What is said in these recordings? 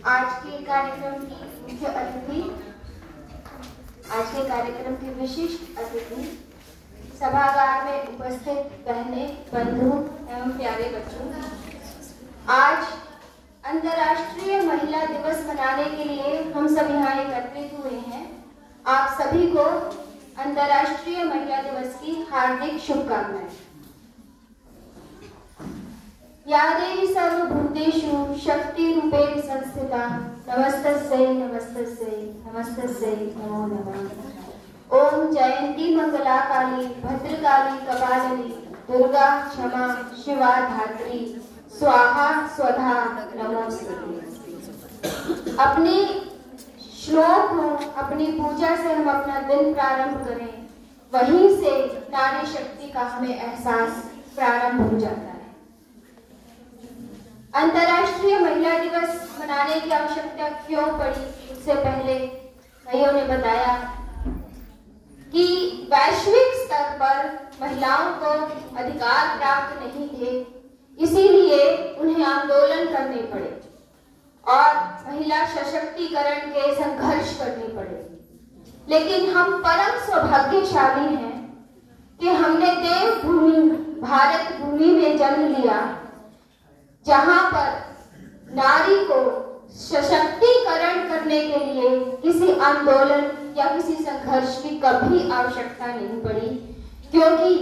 आज के कार्यक्रम की विशिष्ट अतिथि, सभागार में उपस्थित बहनें, बंधु एवं प्यारे बच्चों, आज अंतर्राष्ट्रीय महिला दिवस मनाने के लिए हम सब यहाँ एकत्रित हुए हैं। आप सभी को अंतर्राष्ट्रीय महिला दिवस की हार्दिक शुभकामनाएं। या देवी सर्वभूतेषु शक्ति रूपेण संस्थिता नमस्तस्यै नमस्तस्यै नमस्तस्यै नमो नमः। ओम जयंती मंगला काली भद्रकाली कपालिनी दुर्गा क्षमा शिवा धात्री स्वाहा स्वधा नमोस्तुते। अपने श्लोक को, अपनी पूजा से हम अपना दिन प्रारंभ करें, वहीं से नारी शक्ति का हमें एहसास प्रारंभ हो जाता है। अंतर्राष्ट्रीय महिला दिवस मनाने की आवश्यकता क्यों पड़ी, उससे पहले भाइयों ने बताया कि वैश्विक स्तर पर महिलाओं को अधिकार प्राप्त नहीं थे, इसीलिए उन्हें आंदोलन करने पड़े और महिला सशक्तिकरण के संघर्ष करने पड़े। लेकिन हम परम सौभाग्यशाली हैं कि हमने देवभूमि भारत भूमि में जन्म लिया, जहां पर नारी को सशक्तिकरण करने के लिए किसी आंदोलन या किसी संघर्ष की कभी आवश्यकता नहीं पड़ी, क्योंकि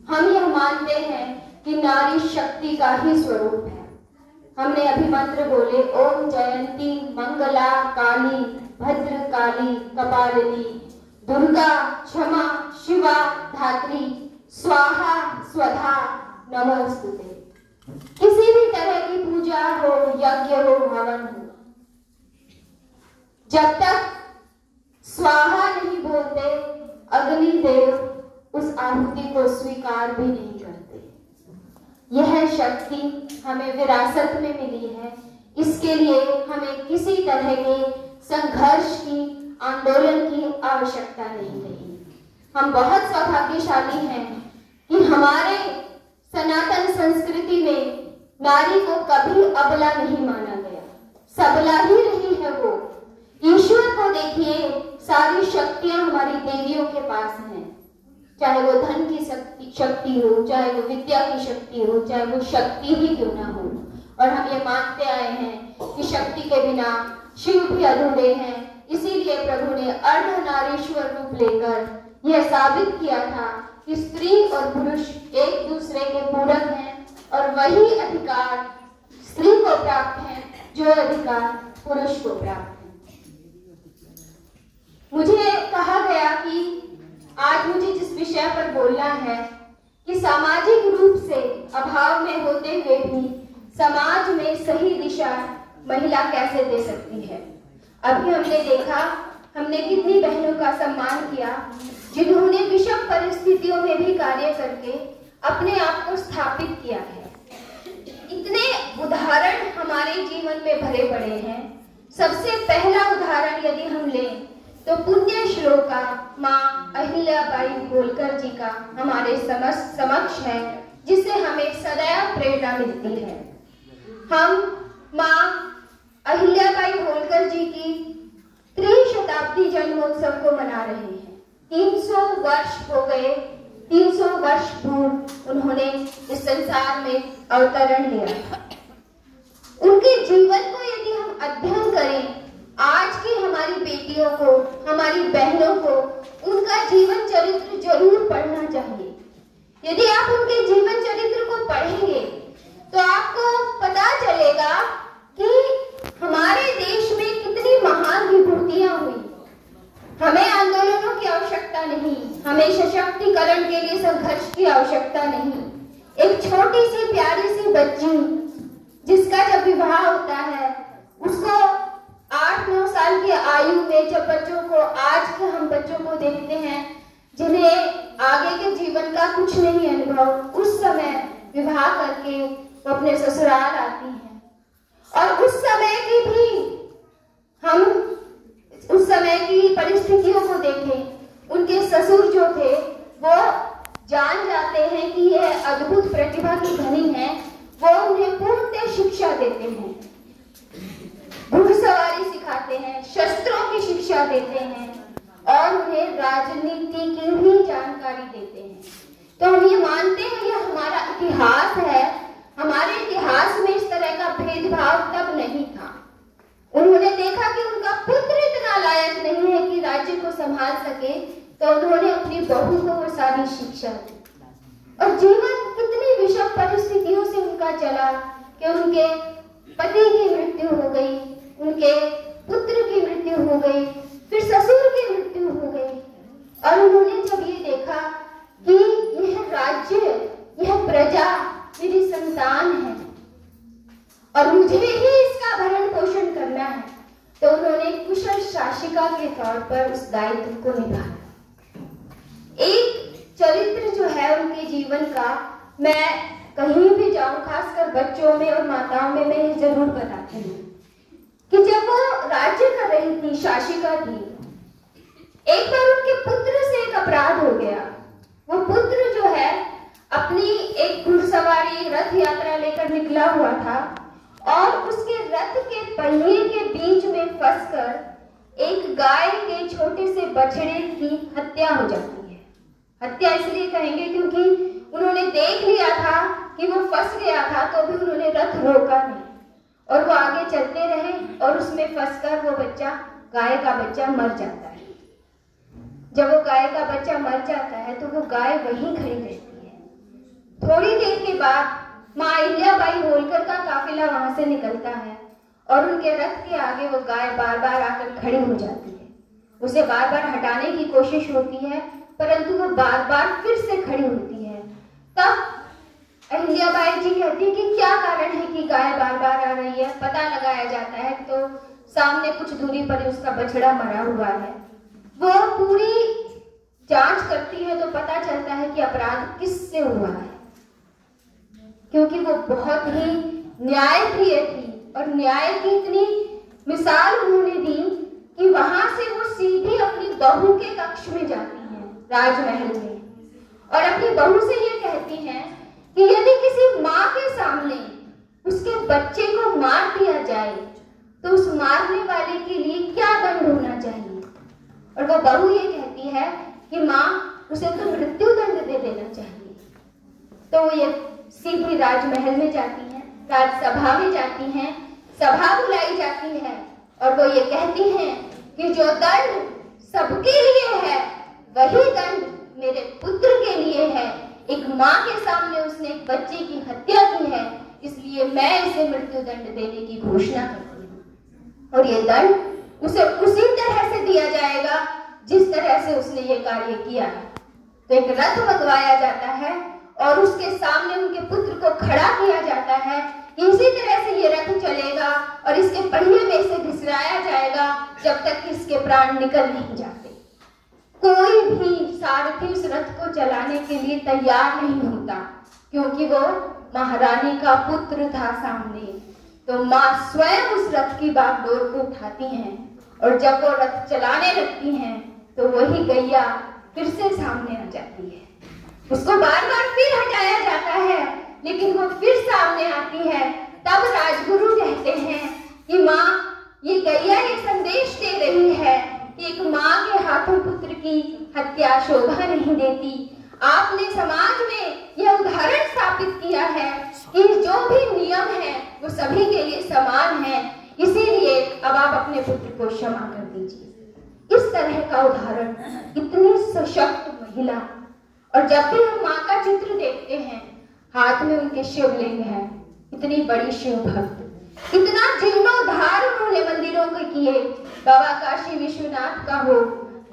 हम यह मानते हैं कि नारी शक्ति का ही स्वरूप है। हमने अभी मंत्र बोले, ओम जयंती मंगला काली भद्रकाली कपालिनी दुर्गा क्षमा शिवा धात्री स्वाहा स्वधा नमोस्तुते। किसी भी तरह की पूजा हो, यज्ञ हो, हवन हो, जब तक स्वाहा नहीं बोलते, अग्निदेव उस आहुति को स्वीकार भी नहीं करते। यह शक्ति हमें विरासत में मिली है, इसके लिए हमें किसी तरह के संघर्ष की, आंदोलन की आवश्यकता नहीं रही। हम बहुत सौभाग्यशाली हैं कि हमारे सनातन संस्कृति में नारी को कभी अबला नहीं माना गया, सबला ही रही है वो। ईश्वर को देखिए, सारी शक्तियां हमारी देवियों के पास हैं, चाहे वो धन की शक्ति हो, चाहे वो विद्या की शक्ति हो, चाहे वो शक्ति ही क्यों ना हो। और हम ये मानते आए हैं कि शक्ति के बिना शिव भी अधूरे हैं। इसीलिए प्रभु ने अर्धनारीश्वर रूप लेकर यह साबित किया था कि स्त्री और पुरुष एक दूसरे के पूरक हैं और वही अधिकार स्त्री को प्राप्त है जो अधिकार पुरुष को प्राप्त है। मुझे कहा गया कि आज मुझे जिस विषय पर बोलना है कि सामाजिक रूप से अभाव में होते हुए भी समाज में सही दिशा महिला कैसे दे सकती है। अभी हमने देखा, हमने कितनी बहनों का सम्मान किया जिन्होंने विषम परिस्थितियों में भी कार्य करके अपने आप को स्थापित किया है। इतने उदाहरण हमारे जीवन में भरे पड़े हैं। सबसे पहला उदाहरण यदि हम लें तो पुण्य श्लोका माँ अहिल्याबाई होलकर जी का हमारे समक्ष है, जिससे हमें सदैव प्रेरणा मिलती है। हम माँ अहिल्याबाई होलकर जी की त्रिशताब्दी जन्मोत्सव को मना रहे हैं। 300 वर्ष हो गए, 300 वर्ष पूर्व उन्होंने इस संसार में अवतरण लिया था। उनके जीवन को यदि हम अध्ययन करें, आज की हमारी बेटियों को, हमारी बहनों को उनका जीवन चरित्र जरूर पढ़ना चाहिए। यदि आप उनके जीवन चरित्र को पढ़ेंगे तो आपको पता चलेगा कि हमारे देश में कितनी महान विभूतियां हुई। हमें आंदोलनों की आवश्यकता नहीं, हमें सशक्तिकरण के लिए संघर्ष की आवश्यकता नहीं। एक छोटी सी प्यारी सी बच्ची जिसका जब विवाह होता है, उसको 8-9 साल की आयु में जब बच्चों को, आज के हम बच्चों को देखते हैं जिन्हें आगे के जीवन का कुछ नहीं अनुभव, उस समय विवाह करके वो अपने ससुराल आती हैं। और उस समय की भी हम उस समय की परिस्थितियों को देखें, उनके ससुर जो थे वो जान जाते हैं कि यह अद्भुत प्रतिभा प्रतिभा के धनी हैं, वो उन्हें पूर्णतः शिक्षा देते हैं, घुड़सवारी सिखाते हैं, शस्त्रों की शिक्षा देते हैं और उन्हें राजनीति की भी जानकारी देते हैं। तो हम ये मानते हैं यह हमारा इतिहास है। हमारे इतिहास में इस तरह का भेदभाव तब नहीं था। उन्होंने देखा कि उनका पुत्र इतना लायक नहीं है कि राज्य को संभाल सके, तो उन्होंने अपनी बहू को वो सारी शिक्षा दी। और जीवन कितनी विषम परिस्थितियों से उनका चला कि उनके पति की मृत्यु हो गई, उनके पुत्र की मृत्यु हो गई, फिर ससुर की मृत्यु हो गई। और उन्होंने जब ये देखा कि यह राज्य, यह प्रजा मेरी संतान है और मुझे ही इसका भरण पोषण करना है, तो उन्होंने कुशल शासिका के तौर पर उस दायित्व को निभाया। एक चरित्र जो है उनके जीवन का, मैं कहीं भी जाऊं, खासकर बच्चों में और माताओं में मैं ये जरूर बताती हूँ कि जब वो राज्य कर रही थी, शासिका थी, एक बार उनके पुत्र से एक अपराध हो गया। वो पुत्र जो है अपनी एक घुड़सवारी रथ यात्रा लेकर निकला हुआ था और उसके रथ के पहिए के बीच में फंसकर एक गाय के छोटे से बछड़े की हत्या हो जाती है। हत्या इसलिए कहेंगे क्योंकि उन्होंने देख लिया था कि वो फंस गया था, तो भी उन्होंने रथ रोका नहीं और वो आगे चलते रहे और उसमें फंसकर वो बच्चा, गाय का बच्चा मर जाता है। जब वो गाय का बच्चा मर जाता है तो वो गाय वहीं खड़ी रहती है। थोड़ी देर के बाद माँ अहिल्याबाई होलकर का काफिला वहां से निकलता है और उनके रथ के आगे वो गाय बार बार आकर खड़ी हो जाती है। उसे बार बार हटाने की कोशिश होती है, परंतु वो बार बार फिर से खड़ी होती है। तब अहिल्याबाई जी कहती है कि क्या कारण है कि गाय बार बार आ रही है। पता लगाया जाता है तो सामने कुछ दूरी पर उसका बछड़ा मरा हुआ है। वो पूरी जांच करती है तो पता चलता है कि अपराध किससे हुआ है, क्योंकि वो बहुत ही न्यायप्रिय थी और न्याय की इतनी मिसाल उन्होंने दी कि वहां से वो सीधी अपनी बहू के कक्ष में जाती हैं, राजमहल में, और अपनी बहू से ये कहती हैं कि यदि किसी माँ के सामने उसके बच्चे को मार दिया जाए तो उस मारने वाले के लिए क्या दंड होना चाहिए। और वो बहू ये कहती है कि माँ, उसे तो मृत्यु दंड दे देना चाहिए। तो वो ये सीधी राजमहल में जाती हैं, राजसभा में जाती हैं, सभा बुलाई जाती है और वो ये कहती हैं कि जो दंड सबके लिए है वही दंड मेरे पुत्र के लिए है। एक माँ के सामने उसने एक बच्चे की हत्या की है, इसलिए मैं इसे मृत्यु दंड देने की घोषणा करती हूँ और ये दंड उसे उसी तरह से दिया जाएगा जिस तरह से उसने ये कार्य किया है। तो एक रथ मंगवाया जाता है और उसके सामने उनके पुत्र को खड़ा किया जाता है कि इसी तरह से ये रथ चलेगा और इसके पहिए में इसे घिसराया जाएगा जब तक कि इसके प्राण निकल नहीं जाते। कोई भी सारथी उस रथ को चलाने के लिए तैयार नहीं होता, क्योंकि वो महारानी का पुत्र था सामने। तो माँ स्वयं उस रथ की बागडोर को उठाती हैं और जब वो रथ चलाने लगती हैं तो वही गैया फिर से सामने आ जाती है। उसको बार बार फिर हटाया जाता है, लेकिन वो फिर सामने आती है। तब राजगुरु कहते हैं कि माँ, ये गैया एक संदेश दे रही है कि एक माँ के हाथों पुत्र की हत्या शोभा नहीं देती। आपने समाज में यह उदाहरण स्थापित किया है कि जो भी नियम है वो सभी के लिए समान है, इसीलिए अब आप अपने पुत्र को क्षमा कर दीजिए। इस तरह का उदाहरण, इतनी सशक्त महिला। और जब भी हम माँ का चित्र देखते हैं, हाथ में उनके शिवलिंग है, इतनी बड़ी शिव भक्त, इतना जीर्णोद्धार उन्होंने मंदिरों के किए, बाबा काशी विश्वनाथ का हो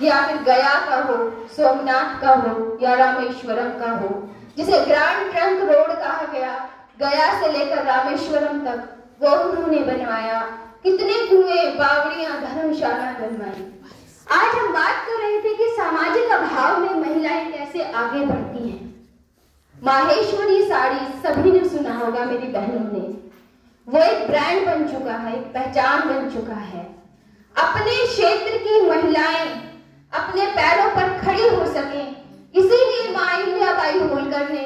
या फिर गया का हो, सोमनाथ का हो या रामेश्वरम का हो, जिसे ग्रैंड ट्रंक रोड कहा गया, गया से लेकर रामेश्वरम तक वो उन्होंने बनवाया। कितने कुएं, बावड़ियां, धर्मशाला बनवाई। आज हम बात कर रहे थे कि सामाजिक अभाव में महिलाएं कैसे आगे बढ़ती हैं। माहेश्वरी साड़ी सभी ने सुना होगा, मेरी बहनों ने। वो एक ब्रांड बन चुका है, एक पहचान बन चुका है। अपने क्षेत्र की महिलाएं अपने पैरों पर खड़ी हो सके, इसीलिए माँ अहिल्याबाई होलकर ने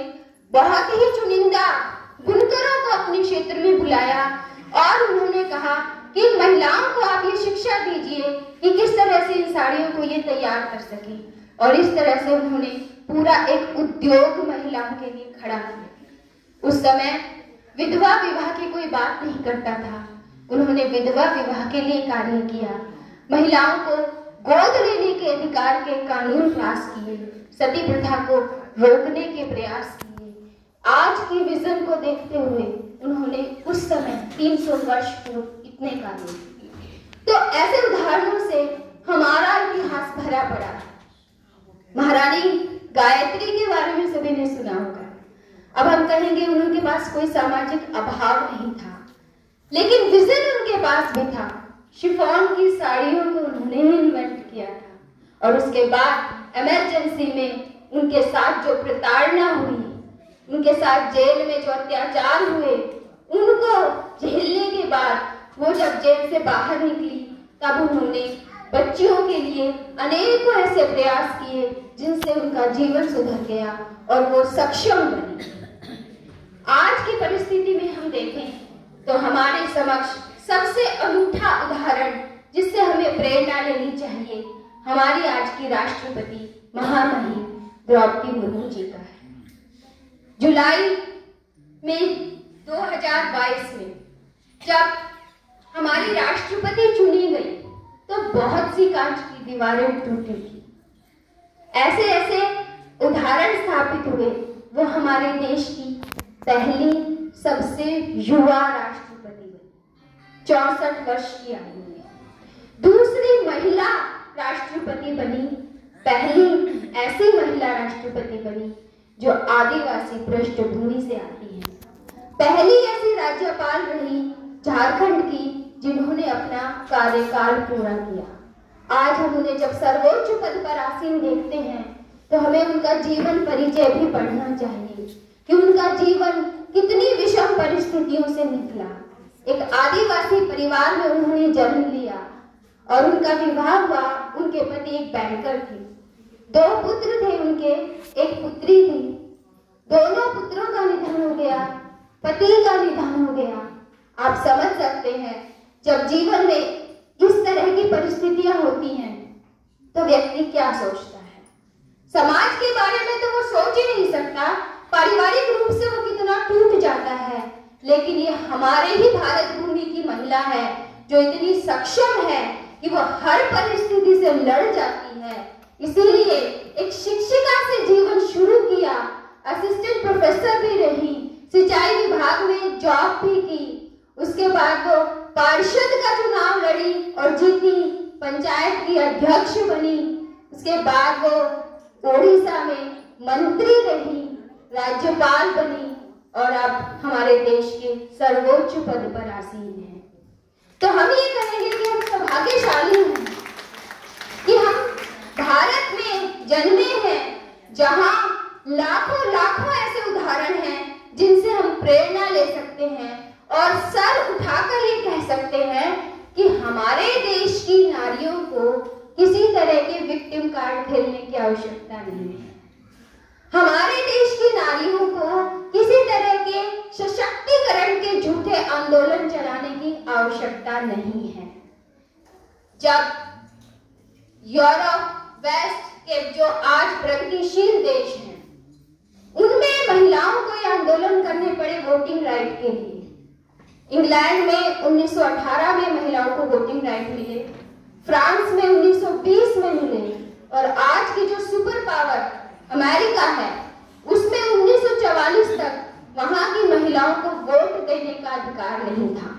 बहुत ही चुनिंदा बुनकरों को अपने क्षेत्र में बुलाया और उन्होंने कहा कि महिलाओं को आप ये शिक्षा दीजिए कि किस तरह से इन साड़ियों को ये तैयार कर सके। और इस तरह से उन्होंने पूरा एक उद्योग महिलाओं के लिए खड़ा किया। उस समय विधवा विवाह की कोई बात नहीं करता था। उन्होंने विधवा विवाह के लिए कार्य किया, महिलाओं को गोद लेने के अधिकार के कानून पास किए, सती प्रथा को रोकने के प्रयास किए। आज की विजन को देखते हुए उन्होंने उस समय 300 वर्ष पूर्व इतने कार्य किए। तो ऐसे उदाहरणों से हमारा इतिहास भरा पड़ा। महारानी गायत्री के बारे में सभी ने सुना होगा। अब हम कहेंगे उनके पास कोई सामाजिक अभाव नहीं था, लेकिन विजन उनके पास भी था। शिफॉन की साड़ियों को उन्होंने इन्वेंट किया था और उसके बाद इमरजेंसी में उनके साथ जो प्रताड़ना हुई, उनके साथ जेल में जो अत्याचार हुए, उनको झेलने के बाद वो जब जेल से बाहर निकली तब उन्होंने बच्चियों के लिए अनेकों ऐसे प्रयास किए जिनसे उनका जीवन सुधर गया और वो सक्षम बनी। आज की परिस्थिति में हम देखें तो हमारे समक्ष सबसे अनूठा उदाहरण जिससे हमें प्रेरणा लेनी चाहिए हमारी आज की राष्ट्रपति महामहिम द्रौपदी मुर्मू जी का है। जुलाई में 2022 में जब हमारी राष्ट्रपति चुनी गई तो बहुत सी कांच की दीवारें टूटी थी। ऐसे ऐसे उदाहरण स्थापित हुए। वो हमारे देश की पहली सबसे युवा राष्ट्रपति बनी, 64 वर्ष की आयु में। दूसरी महिला राष्ट्रपति बनी, पहली ऐसी महिला राष्ट्रपति बनी जो आदिवासी पृष्ठभूमि से आती है। पहली ऐसी राज्यपाल रही झारखंड की जिन्होंने अपना कार्यकाल पूरा किया। आज हम उन्हें जब सर्वोच्च पद पर आसीन देखते हैं तो हमें उनका जीवन परिचय भी पढ़ना चाहिए कि उनका जीवन कितनी विषम परिस्थितियों से निकला। एक आदिवासी परिवार में उन्होंने जन्म लिया और उनका विवाह हुआ। उनके पति एक बैंकर थे, 2 पुत्र थे उनके, एक पुत्री थी। दोनों पुत्रों का निधन हो गया, पति का निधन हो गया। आप समझ सकते हैं जब जीवन में इस तरह की परिस्थितियां होती हैं तो व्यक्ति क्या सोचता है। समाज के बारे में तो वो सोच ही नहीं सकता, पारिवारिक रूप से वो कितना टूट जाता है। लेकिन ये हमारे ही भारत भूमि की महिला है जो इतनी सक्षम है कि वो हर परिस्थिति से लड़ जाती है। इसीलिए एक शिक्षिका से जीवन शुरू किया, असिस्टेंट प्रोफेसर भी रही, सिंचाई विभाग में जॉब भी की। उसके बाद वो पार्षद का चुनाव लड़ी और जीती, पंचायत की अध्यक्ष बनी। उसके बाद वो ओडिशा में मंत्री रही, राज्यपाल बनी और अब हमारे देश के सर्वोच्च पद पर आसीन है। तो हम ये कहेंगे कि हम सौभाग्यशाली हैं कि हम भारत में जन्मे हैं जहां लाखों लाखों ऐसे उदाहरण हैं जिनसे हम प्रेरणा ले सकते हैं और सर उठाकर ये कह सकते हैं कि हमारे देश की नारियों को किसी तरह के विक्टिम कार्ड खेलने की आवश्यकता नहीं है। हमारे देश की नारियों को किसी तरह के सशक्तिकरण के झूठे आंदोलन चलाने की आवश्यकता नहीं है। जब यूरोप, वेस्ट के जो आज प्रगतिशील देश हैं, उनमें महिलाओं को ये आंदोलन करने पड़े वोटिंग राइट के लिए। इंग्लैंड में 1918 में महिलाओं को वोटिंग राइट मिले, फ्रांस में 1920 में मिले और आज की जो सुपर पावर अमेरिका है उसमें 1944 तक वहां की महिलाओं को वोट देने का अधिकार नहीं था।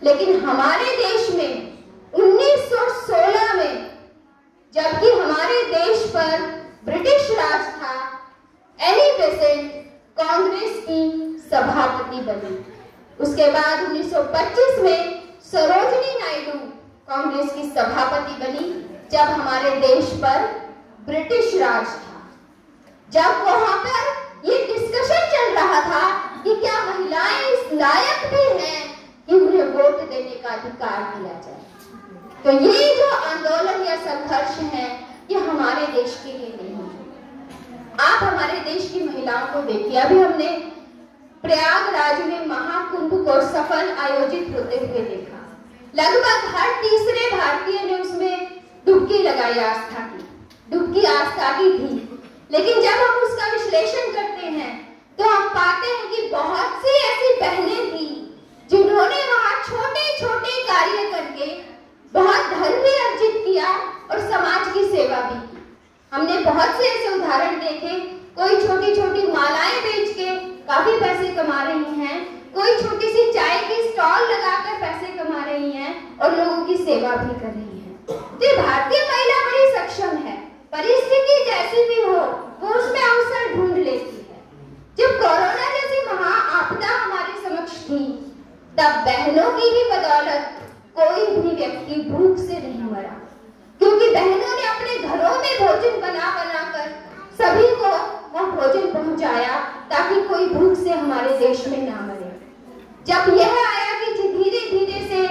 लेकिन हमारे देश में 1916 में जबकि हमारे देश पर ब्रिटिश राज था, एनी बेसेंट कांग्रेस की सभापति बनी। उसके बाद 1925 में सरोजिनी नायडू कांग्रेस की सभापति बनी जब हमारे देश पर ब्रिटिश राज था। जब वहां पर ये डिस्कशन चल रहा था कि क्या महिलाएं इस लायक भी हैं कि उन्हें वोट देने का अधिकार दिया जाए। तो ये जो आंदोलन या संघर्ष है ये हमारे देश के लिए नहीं है, आप हमारे देश की महिलाओं को देखिए, अभी हमने प्रयागराज में महाकुंभ को सफल आयोजित होते हुए देखा। लगभग हर तीसरे भारतीय ने उसमें डुबकी लगाई, आस्था की डुबकी आस्था की थी। लेकिन जब हम उसका विश्लेषण करते हैं तो हम पाते हैं कि बहुत सी ऐसी बहनें थी जिन्होंने वहां छोटे छोटे कार्य करके बहुत धन भी अर्जित किया और समाज की सेवा भी की। हमने बहुत से ऐसे उदाहरण देखे, कोई छोटी छोटी मालाएं बेच के काफी पैसे कमा रही हैं, कोई छोटी सी चाय की स्टॉल लगाकर पैसे कमा रही हैं और लोगों की सेवा भी कर रही हैं। तो भारतीय महिला बड़ी सक्षम है, परिस्थिति जैसी भी हो वो उसमें अवसर ढूंढ लेती है। जब कोरोना जैसी महा आपदा हमारे समक्ष थी तब बहनों की ही बदौलत कोई भी व्यक्ति भूख से नहीं मरा, क्योंकि बहनों ने अपने घरों में भोजन बना बनाकर सभी को वह भोजन पहुंचाया ताकि कोई भूख से हमारे देश में ना मरे। जब यह आया कि धीरे धीरे से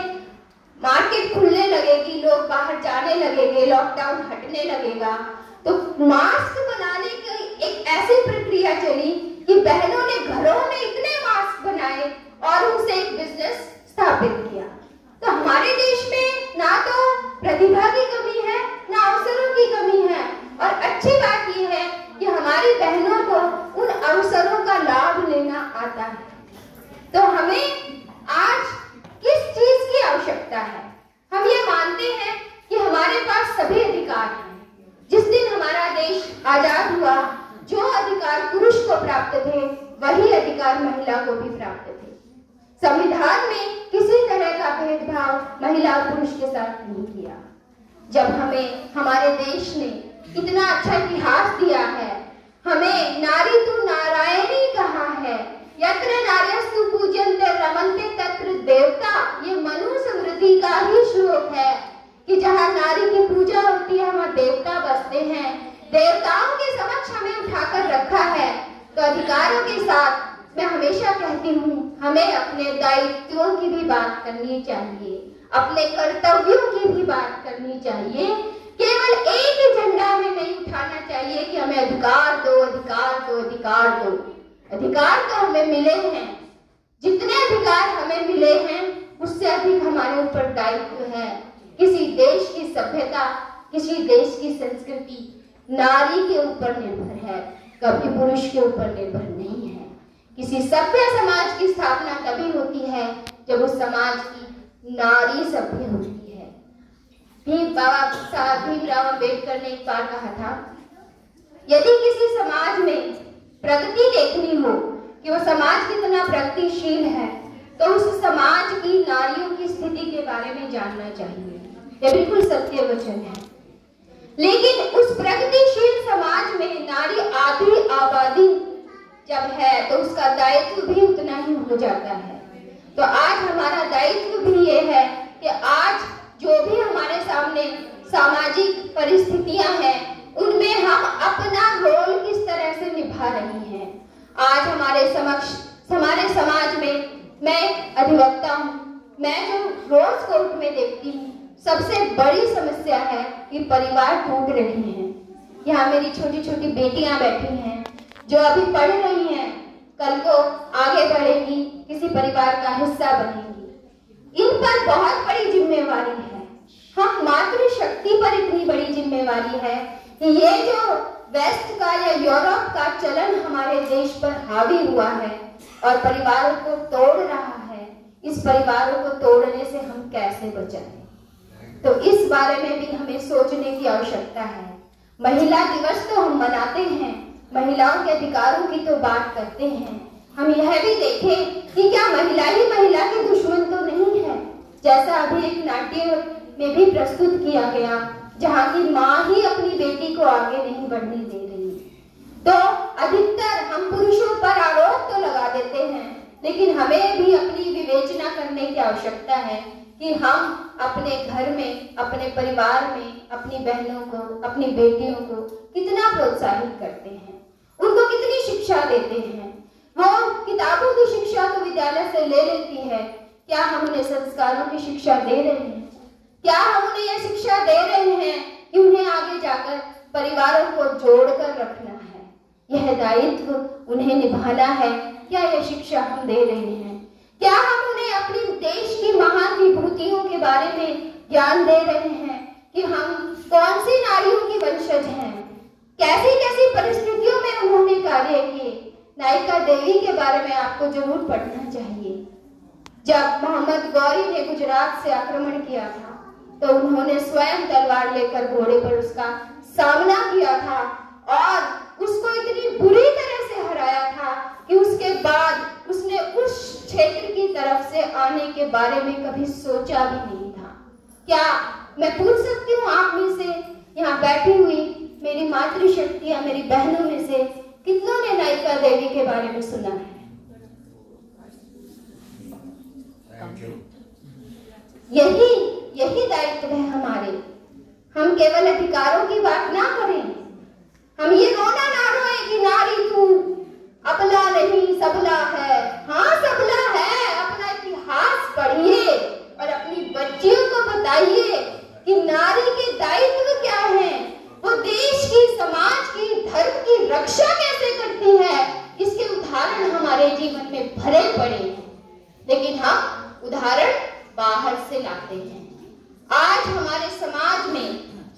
मार्केट खुलने लगेगी, लोग बाहर जाने लगेंगे, लॉकडाउन हटने लगेगा, तो मास्क बनाने की एक ऐसी प्रक्रिया चली कि बहनों ने घरों में इतने मास्क बनाए और उनसे एक बिजनेस स्थापित किया। तो हमारे देश में ना तो प्रतिभा की कमी है, ना अवसरों की कमी है, और अच्छी बात यह है कि हमारी बहनों को उन अवसरों का लाभ लेना आता है। तो हमें आज किस चीज की आवश्यकता है? हम ये मानते हैं कि हमारे पास सभी अधिकार हैं। जिस दिन हमारा देश आजाद हुआ, जो अधिकार पुरुष को प्राप्त थे वही अधिकार महिला को भी प्राप्त थे। संविधान में किसी तरह का भेदभाव महिला और पुरुष के साथ नहीं किया। जब हमें हमारे देश ने इतना अच्छा इतिहास दिया है, हमें नारी तु नारायणी कहा है, यत्र नार्यस्तु पूज्यन्ते रमन्ते तत्र देवता, ये मनु स्मृति का ही श्लोक है कि जहाँ नारी की पूजा होती है वहाँ देवता बसते हैं। देवताओं के समक्ष हमें उठाकर रखा है। तो अधिकारों के साथ मैं हमेशा कहती हूँ, हमें अपने दायित्वों की भी बात करनी चाहिए, अपने कर्तव्यों की भी बात करनी चाहिए। केवल एक ही झंडा हमें नहीं उठाना चाहिए कि हमें अधिकार दो, अधिकार दो, अधिकार दो। अधिकार तो हमें मिले हैं, जितने अधिकार हमें मिले हैं उससे अधिक हमारे ऊपर दायित्व है। किसी देश की सभ्यता, किसी देश की संस्कृति नारी के ऊपर निर्भर है, कभी पुरुष के ऊपर निर्भर नहीं है। किसी सभ्य समाज की स्थापना तभी होती है जब उस समाज की नारी सभ्य होती है। बाबा साहब भीमराव अम्बेडकर ने एक बार कहा था, यदि किसी समाज में प्रगति देखनी हो कि वो समाज कितना प्रगतिशील है, तो उस समाज की नारियों की स्थिति के बारे में जानना चाहिए। यह बिल्कुल सत्य वचन है। लेकिन उस प्रगतिशील समाज में नारी आधी आबादी जब है तो उसका दायित्व भी उतना ही हो जाता है। तो आज हमारा दायित्व भी ये है कि आज जो भी हमारे सामने सामाजिक परिस्थितियां हैं उनमें हम अपना रोल किस तरह से निभा रही हैं। आज हमारे समाज में मैं अधिवक्ता हूँ, मैं जो रोज कोर्ट में देखती हूँ सबसे बड़ी समस्या है कि परिवार टूट रहे हैं। यहाँ मेरी छोटी छोटी बेटियां बैठी हैं जो अभी पढ़ रही हैं, कल को आगे बढ़ेगी, किसी परिवार का हिस्सा बनेगी। इन पर बहुत बड़ी जिम्मेवारी है। हम मातृशक्ति पर इतनी बड़ी जिम्मेवारी है कि ये जो वेस्ट का या यूरोप का चलन हमारे देश पर हावी हुआ है और परिवारों को तोड़ रहा है, इस परिवारों को तोड़ने से हम कैसे बचाएं? तो इस बारे में भी हमें सोचने की आवश्यकता है। महिला दिवस तो हम मनाते हैं, महिलाओं के अधिकारों की तो बात करते हैं, हम यह भी देखें कि क्या महिला ही महिला की दुश्मन तो नहीं है। जैसा अभी एक नाट्य में भी प्रस्तुत किया गया, जहाँ की माँ ही अपनी बेटी को आगे नहीं बढ़ने दे रही। तो अधिकतर हम पुरुषों पर आरोप तो लगा देते हैं, लेकिन हमें भी अपनी विवेचना करने की आवश्यकता है कि हम अपने घर में, अपने परिवार में अपनी बहनों को, अपनी बेटियों को कितना प्रोत्साहित करते हैं, उनको कितनी शिक्षा देते हैं। वो किताबों की शिक्षा तो विद्यालय से ले लेती है, क्या हम उन्हें संस्कारों की शिक्षा दे रहे हैं? क्या हम उन्हें यह शिक्षा दे रहे हैं कि उन्हें आगे जाकर परिवारों को जोड़कर रखना है? यह दायित्व उन्हें निभाना है। क्या यह शिक्षा हम दे रहे हैं? क्या हम उन्हें अपने देश की महान विभूतियों के बारे में ज्ञान दे रहे हैं कि हम कौन सी नारियों की वंशज हैं, कैसी कैसी परिस्थितियों में उन्होंने कार्य किए? नायिका देवी के बारे में आपको जरूर पढ़ना चाहिए। जब मोहम्मद गौरी ने गुजरात से आक्रमण किया था तो उन्होंने स्वयं तलवार लेकर घोड़े पर उसका सामना किया था और उसको इतनी बुरी तरह से हराया था कि उसके बाद उसने उस क्षेत्र की तरफ से आने के बारे में कभी सोचा भी नहीं था। क्या मैं पूछ सकती हूँ आप में से यहाँ बैठी हुई मेरी मातृशक्तियां, मेरी बहनों में से कितनों ने नायिका देवी के बारे में सुना है? यही दायित्व है हमारे। हम केवल अधिकारों की बात ना करें, हम ये रोना ना रोए कि नारी तू अबला नहीं सबला है। हाँ, सबला है। अपना इतिहास पढ़िए और अपनी बच्चियों को बताइए कि नारी के दायित्व क्या है, वो देश की, समाज की, धर्म की रक्षा कैसे करती है। इसके उदाहरण हमारे जीवन में भरे पड़े हैं, लेकिन हम उदाहरण बाहर से लाते हैं। आज हमारे समाज में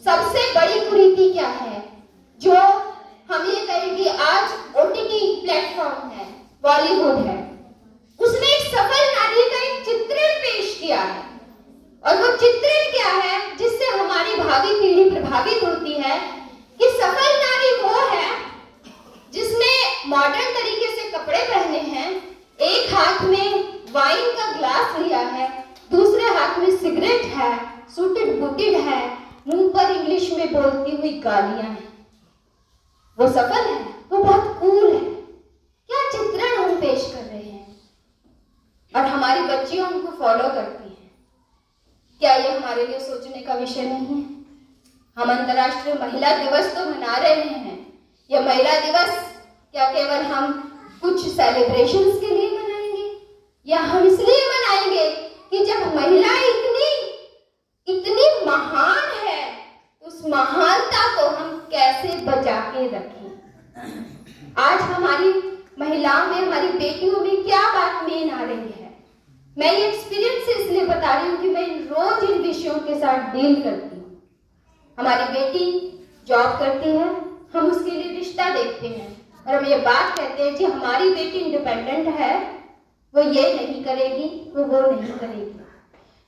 सबसे बड़ी कुरीति क्या है? जो हम ये कहें कि आज OTT प्लेटफॉर्म है, बॉलीवुड है, उसने एक सफल नारी का एक चित्रण पेश किया है। और वो चित्रण क्या है जिससे हमारी भावी पीढ़ी प्रभावित होती है कि सफल नारी वो है जिसने मॉडर्न तरीके से कपड़े पहने हैं, एक हाथ में वाइन का ग्लास लिया है, दूसरे हाथ में सिगरेट है, सूटेड बूटेड है, मुंह पर इंग्लिश में बोलती हुई गालियां हैं। वो सफल है, वो बहुत कूल है। क्या चित्रण हम पेश कर रहे हैं और हमारी बच्चियां उनको फॉलो करती हैं। क्या ये हमारे लिए सोचने का विषय नहीं है? हम अंतर्राष्ट्रीय महिला दिवस तो मना रहे हैं। यह महिला दिवस क्या केवल हम कुछ सेलिब्रेशंस के लिए मनाएंगे, या हम इसलिए मनाएंगे कि जब महिला इतनी महान है, उस महानता को हम कैसे बचा के रखें? आज हमारी महिलाओं में, हमारी बेटियों में क्या बात मेन आ रही है? मैं ये एक्सपीरियंस से इसलिए बता रही हूँ कि मैं रोज इन विषयों के साथ डील करती हूँ। हमारी बेटी जॉब करती है, हम उसके लिए रिश्ता देखते हैं और हम ये बात कहते हैं कि हमारी बेटी इंडिपेंडेंट है, वो ये नहीं करेगी, वो नहीं करेगी।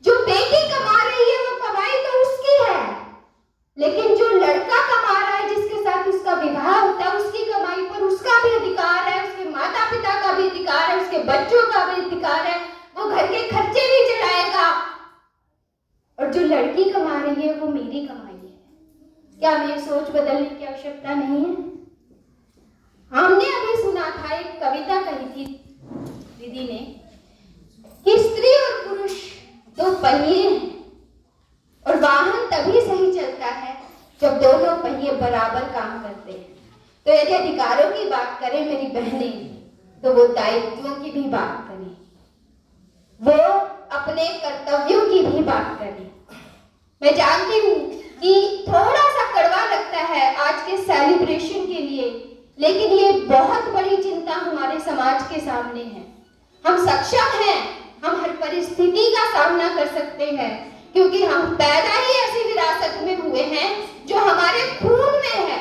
जो बेटी कमा रही है वो कमाई तो उसकी है, लेकिन जो लड़का कमा रहा है, जिसके साथ उसका विवाह होता है, उसकी कमाई पर उसका भी अधिकार है, उसके माता पिता का भी अधिकार है, उसके बच्चों का भी अधिकार है, वो घर के खर्चे भी चलाएगा। और जो लड़की कमा रही है वो मेरी कमाई है। क्या हमें सोच बदलने की आवश्यकता नहीं है? हमने अभी सुना था, एक कविता कही थी दीदी ने कि स्त्री और पुरुष दो पहिए हैं और वाहन तभी सही चलता है जब दोनों पहिए बराबर काम करते हैं। तो यदि अधिकारों की बात करें मेरी बहनें, तो वो दायित्वों की भी बात करें, वो अपने कर्तव्यों की भी बात करें। मैं जानती हूँ कि थोड़ा सा कड़वा लगता है आज के सेलिब्रेशन के लिए, लेकिन ये बहुत बड़ी चिंता हमारे समाज के सामने है। हम सक्षम हैं, हम हर परिस्थिति का सामना कर सकते हैं, क्योंकि हम पैदा ही ऐसी विरासत में हुए हैं जो हमारे खून में है।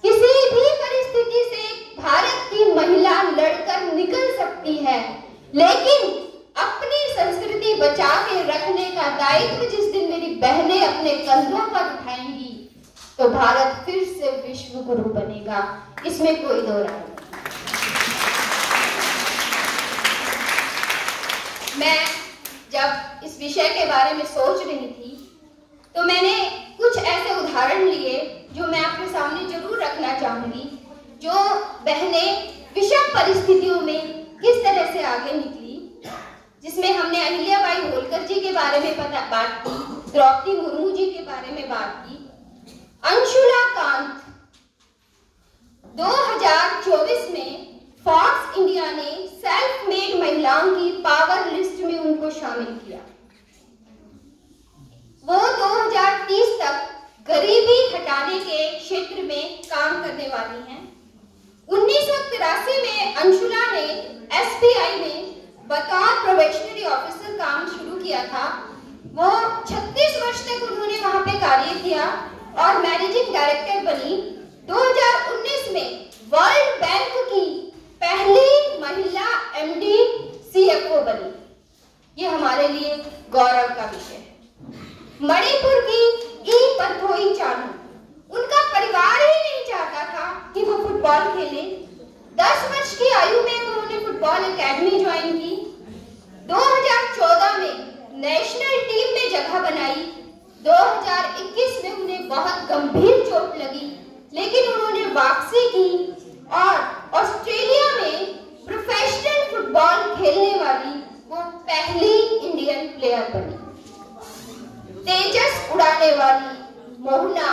किसी भी परिस्थिति से भारत की महिला लड़कर निकल सकती है, लेकिन अपनी संस्कृति बचा के रखने का दायित्व जिस दिन मेरी बहनें अपने कंधों पर उठाएंगी, तो भारत फिर से विश्व गुरु बनेगा। इसमें कोई दो राय नहीं। मैं जब इस विषय के बारे में सोच रही थी तो मैंने कुछ ऐसे उदाहरण लिए जो मैं आपके सामने जरूर रखना चाहूंगी, जो बहनें विषम परिस्थितियों में किस तरह से आगे निकली, जिसमें हमने अहिल्याबाई होलकर जी के बारे में बात की, द्रौपदी मुर्मू जी के बारे में बात की, अंशुला कांत। 2024 में फोर्ब्स इंडिया ने सेल्फ मेड महिलाओं की पावर लिस्ट में उनको शामिल किया। वो 2030 तक गरीबी हटाने के क्षेत्र में काम करने वाली हैं 1983 में अंशुला ने एसबीआई में बतौर प्रोबेशनरी ऑफिसर काम शुरू किया था। वो 36 वर्ष तक उन्होंने वहां पे कार्य किया और मैनेजिंग डायरेक्टर बनी। 2019 में वर्ल्ड बैंक की पहली महिला एमडी सीएफओ बनी। ये हमारे लिए गौरव का विषय है। मणिपुर की ई पथोई चानू, उनका परिवार ही नहीं चाहता था कि वो फुटबॉल खेले। 10 वर्ष की आयु में उन्होंने फुटबॉल एकेडमी ज्वाइन की। 2014 में नेशनल टीम में जगह बनाई। 2021 में उन्हें बहुत गंभीर चोट लगी, लेकिन उन्होंने वापसी की और ऑस्ट्रेलिया में प्रोफेशनल फुटबॉल खेलने वाली वो पहली इंडियन प्लेयर बनी। तेजस उड़ाने वाली मोहना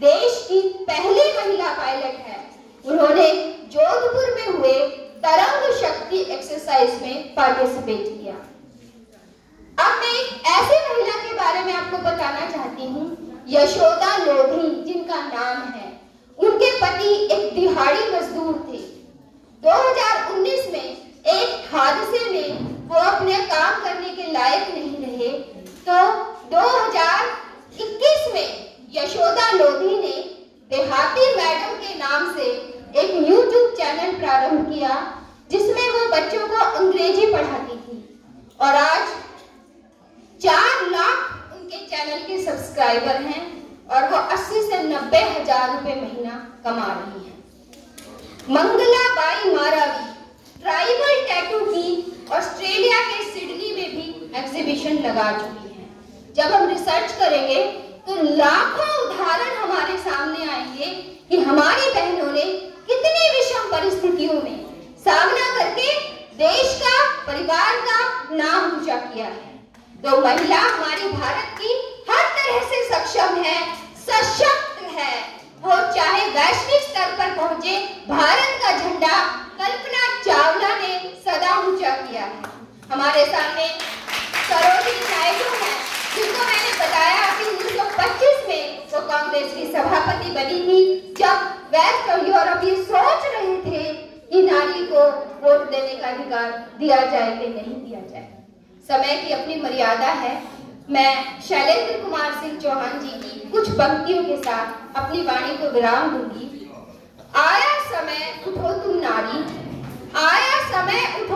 देश की पहली महिला पायलट है। उन्होंने जोधपुर में हुए तरंग शक्ति एक्सरसाइज में पार्टिसिपेट किया। अब मैं एक ऐसी महिला के बारे में आपको बताना चाहती हूँ, यशोदा लोधी, जिनका नाम है। उनके पति एक दिहाड़ी मजदूर थे। 2019 में एक हादसे में वो अपने काम करने के लायक नहीं रहे, तो 2021 में यशोदा लोधी ने देहाती मैडम के नाम से एक यूट्यूब चैनल प्रारंभ किया, जिसमें वो बच्चों को अंग्रेजी पढ़ाती थी और आज 4 लाख उनके चैनल के सब्सक्राइबर हैं और वो 80 से 90 हजार रुपए महीना कमा रही हैं। मंगला बाई मारावी ट्राइबल टैटू की ऑस्ट्रेलिया के सिडनी में भी एग्जीबिशन लगा चुकी है। जब हम रिसर्च करेंगे तो लाखों उदाहरण हमारे सामने आएंगे कि हमारी बहनों ने कितनी विषम परिस्थितियों में सामना करके देश का, परिवार का नाम ऊंचा किया है। तो महिला हमारी भारत की हर तरह से सक्षम है, सशक्त है। वो चाहे वैश्विक स्तर पर पहुंचे, भारत का झंडा कल्पना चावला ने सदा ऊंचा किया है। हमारे सामने सरोजिनी नायडू है, जिनको मैंने बताया कि 1925 में वो कांग्रेस की सभापति बनी थी, जब वेस्ट और यूरोप ये सोच रहे थे कि नारी को वोट देने का अधिकार दिया जाए कि नहीं दिया जाए। समय की अपनी मर्यादा है। मैं शैलेंद्र कुमार सिंह चौहान जी की कुछ पंक्तियों के साथ अपनी वाणी को विराम दूंगी। आया समय उठो तुम नारी, आया समय उठो